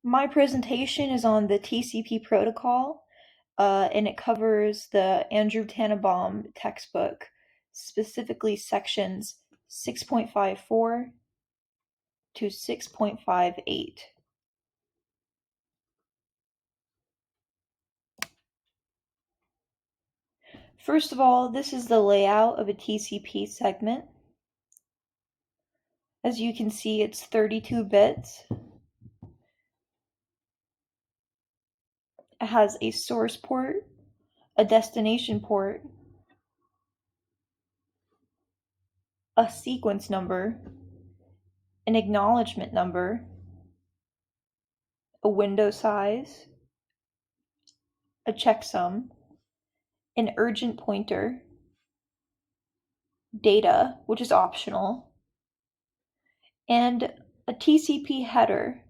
My presentation is on the TCP protocol, and it covers the Andrew Tannenbaum textbook, specifically sections 6.54 to 6.58. First of all, this is the layout of a TCP segment. As you can see, it's 32 bits. It has a source port, a destination port, a sequence number, an acknowledgement number, a window size, a checksum, an urgent pointer, data, which is optional, and a TCP header.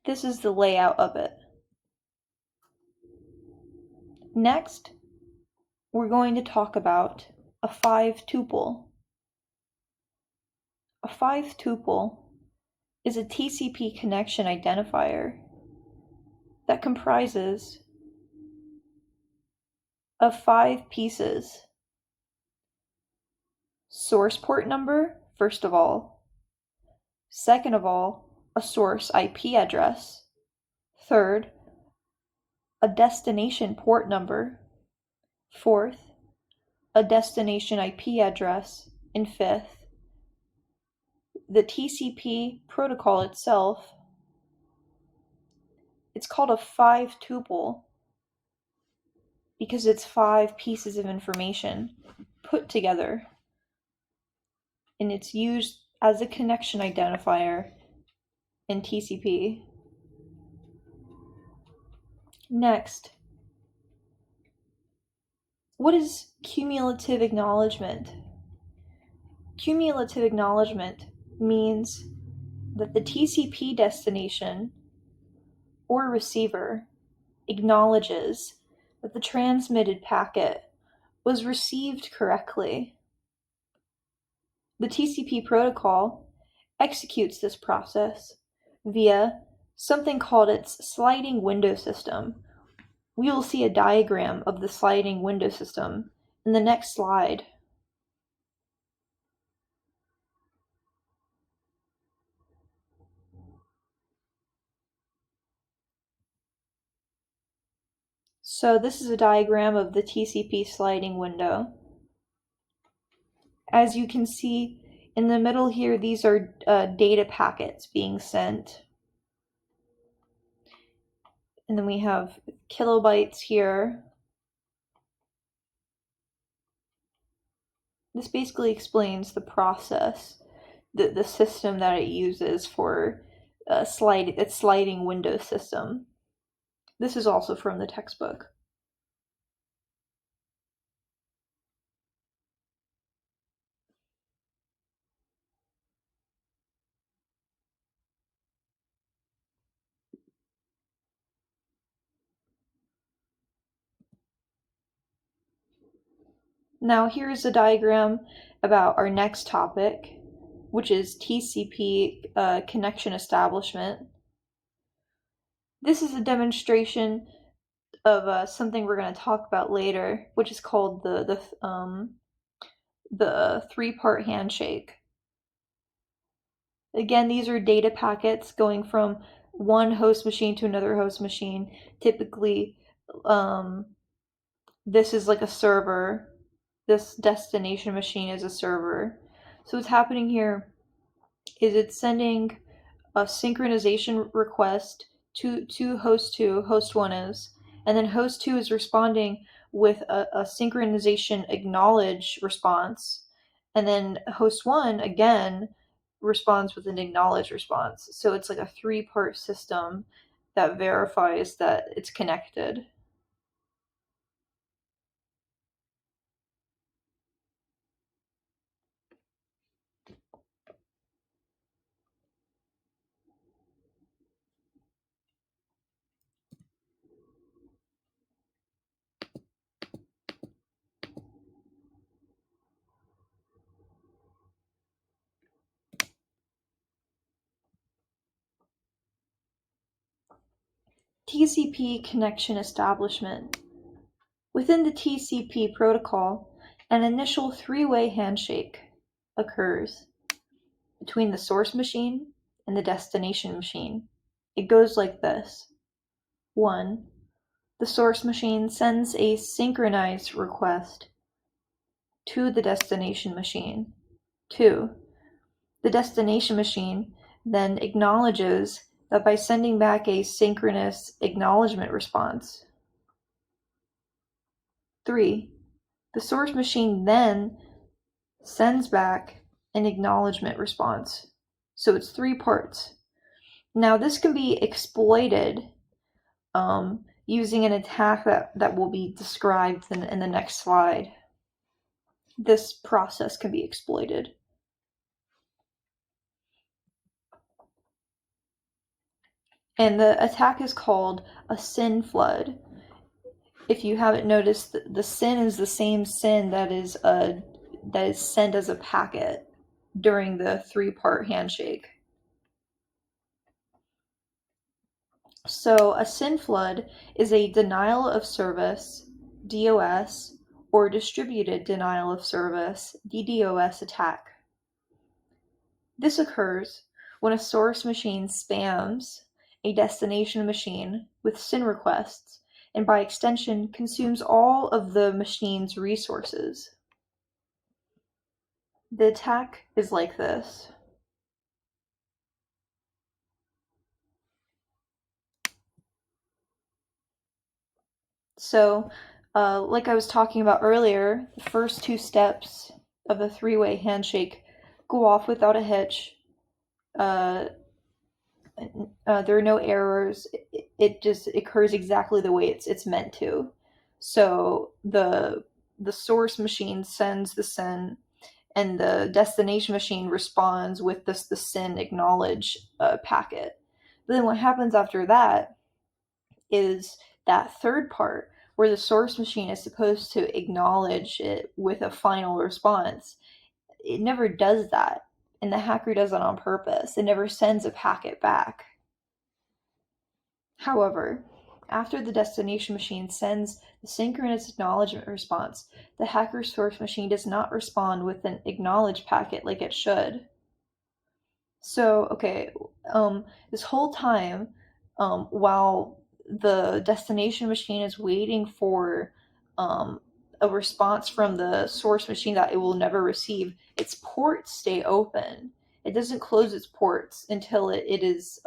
This is the layout of it. Next, we're going to talk about a 5-tuple. A 5-tuple is a TCP connection identifier that comprises of 5 pieces. Source port number, first of all. Second of all, a source IP address. Third, a destination port number. Fourth, a destination IP address. And fifth, the TCP protocol itself. It's called a 5-tuple because it's 5 pieces of information put together, and it's used as a connection identifier in TCP. Next, what is cumulative acknowledgement? Cumulative acknowledgement means that the TCP destination or receiver acknowledges that the transmitted packet was received correctly. The TCP protocol executes this process via something called its sliding window system. We will see a diagram of the sliding window system in the next slide. So this is a diagram of the TCP sliding window. As you can see in the middle here, these are data packets being sent. And then we have kilobytes here. This basically explains the process, the system that it uses for its sliding window system. This is also from the textbook. Now here's a diagram about our next topic, which is TCP connection establishment. This is a demonstration of something we're going to talk about later, which is called the 3-part handshake. Again, these are data packets going from one host machine to another host machine. Typically, this is like a server. This destination machine is a server. So what's happening here is it's sending a synchronization request to host 2, host 1 is, and then host 2 is responding with a synchronization acknowledge response, and then host 1 again responds with an acknowledge response. So it's like a 3-part system that verifies that it's connected. TCP connection establishment. Within the TCP protocol, an initial three-way handshake occurs between the source machine and the destination machine. It goes like this. 1. The source machine sends a synchronized request to the destination machine. 2. The destination machine then acknowledges that by sending back a synchronous acknowledgement response. 3. The source machine then sends back an acknowledgement response. So it's 3 parts. Now this can be exploited using an attack that will be described in the next slide. This process can be exploited. And the attack is called a SYN flood. If you haven't noticed, the SYN is the same SYN that is sent as a packet during the 3-part handshake. So a SYN flood is a denial of service, DOS, or distributed denial of service, DDoS attack. This occurs when a source machine spams a destination machine with SYN requests and by extension consumes all of the machine's resources. The attack is like this. So, like I was talking about earlier, the first 2 steps of a 3-way handshake go off without a hitch. There are no errors. It just occurs exactly the way it's meant to. So the source machine sends the SYN, and the destination machine responds with the SYN acknowledge packet. But then what happens after that is that third part where the source machine is supposed to acknowledge it with a final response. It never does that, and the hacker does that on purpose. It never sends a packet back. However, after the destination machine sends the synchronous acknowledgement response, the hacker's source machine does not respond with an acknowledge packet like it should. So, okay, this whole time, while the destination machine is waiting for a response from the source machine that it will never receive, its ports stay open. It doesn't close its ports until it is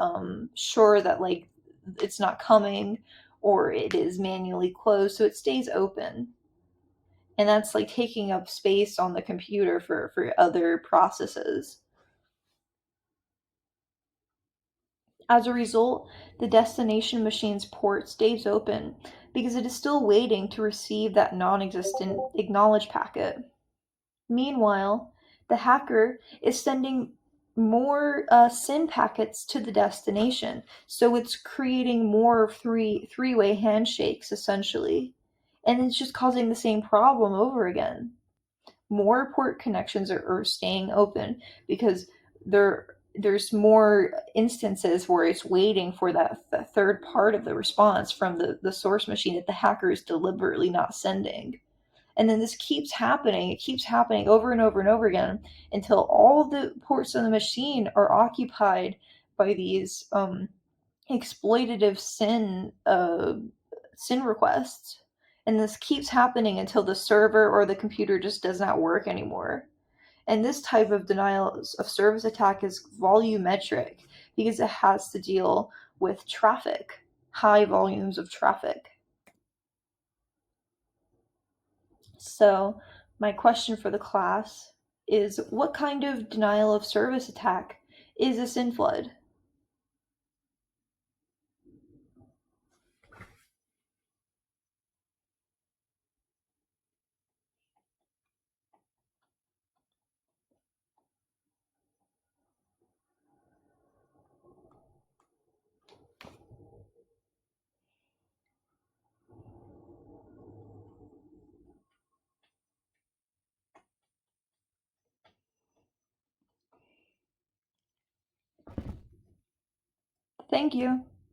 sure that like it's not coming or it is manually closed, so it stays open. And that's like taking up space on the computer for other processes. As a result, the destination machine's port stays open because it is still waiting to receive that non-existent acknowledge packet. Meanwhile, the hacker is sending more SYN packets to the destination, so it's creating more three-way handshakes essentially, and it's just causing the same problem over again. More port connections are staying open because there's more instances where it's waiting for that third part of the response from the source machine that the hacker is deliberately not sending. And then this keeps happening. It keeps happening over and over and over again until all the ports on the machine are occupied by these exploitative SYN requests. And this keeps happening until the server or the computer just does not work anymore. And this type of denial of service attack is volumetric because it has to deal with traffic, high volumes of traffic. So, my question for the class is, what kind of denial of service attack is a SYN flood? Thank you.